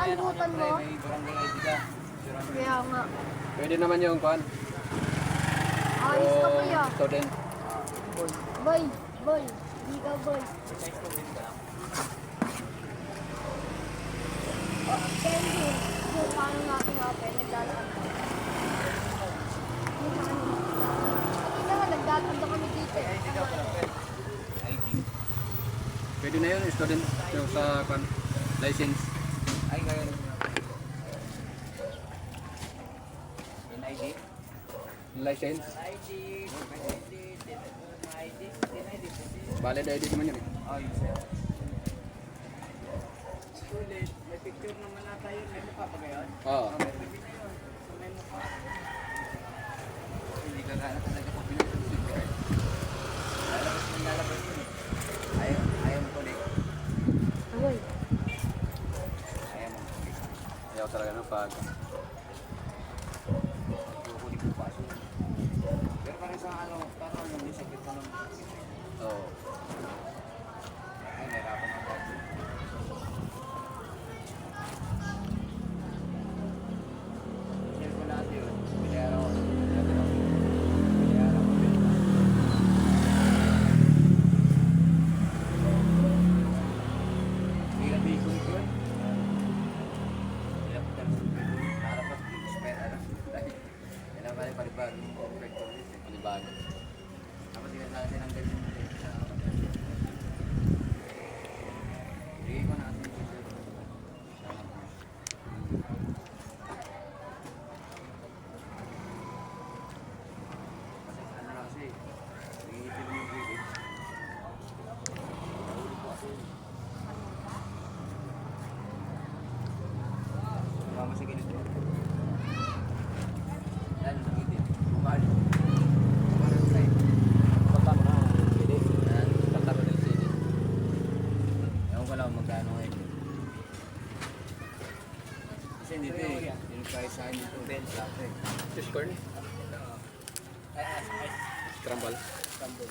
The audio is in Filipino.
nakalimutan mo. May barangay ID ka. Kaya nga. Pwede naman yung kwan. Ayos ka kaya. Student. Boy, boy. Hindi ka boy. Kaya yung paano natin open, nagdalaan ka. Yung ano. Hindi naman, nagdalaan ka kami dito. ID. Pwede na yun, student. Yung sa kwan. License. Ay, kaya rin. NID? License. ID. Valid ID naman yun eh. Oh, yun sir. Sulit. May picture naman na tayo. May mukha pa ngayon? Oo. May pwede na yun. So, may mukha. Hindi ka gana talaga pag pinag-subscribe. Lalabas yun eh. Ayaw mo connect. Boy. Ayaw mo connect. Ayaw talaga ng pag. Ayoko di pupasok. Pero parang sa ano, parang ano, may sakit na lang. Oo. Ay, nahirapan ako. Share ko lahat yun. Binayaran ko. Binayaran ko din. Bilang-bilang ko yun. Bilang-bilang ko yun. Harap at spare. Dahil, yan ang pali-palibagong perfect ko yun. Panibago. Tapos tingnan natin ang ganyan. Bigay ko na ating picture. Kasi ano na kasi, nangingipin mo yung bibig. Nahuli ko kasi. Mama sa gilid mo. Yan, nangingipin. Bumali. Bumali sa side. Punta mo na. CD. Punta mo ng CD. Ewan ko lang magkano ngayon. Kasi dito eh, yung price sa akin dito, Ben, lahat eh. Fish corn. Scramble. Istanbul.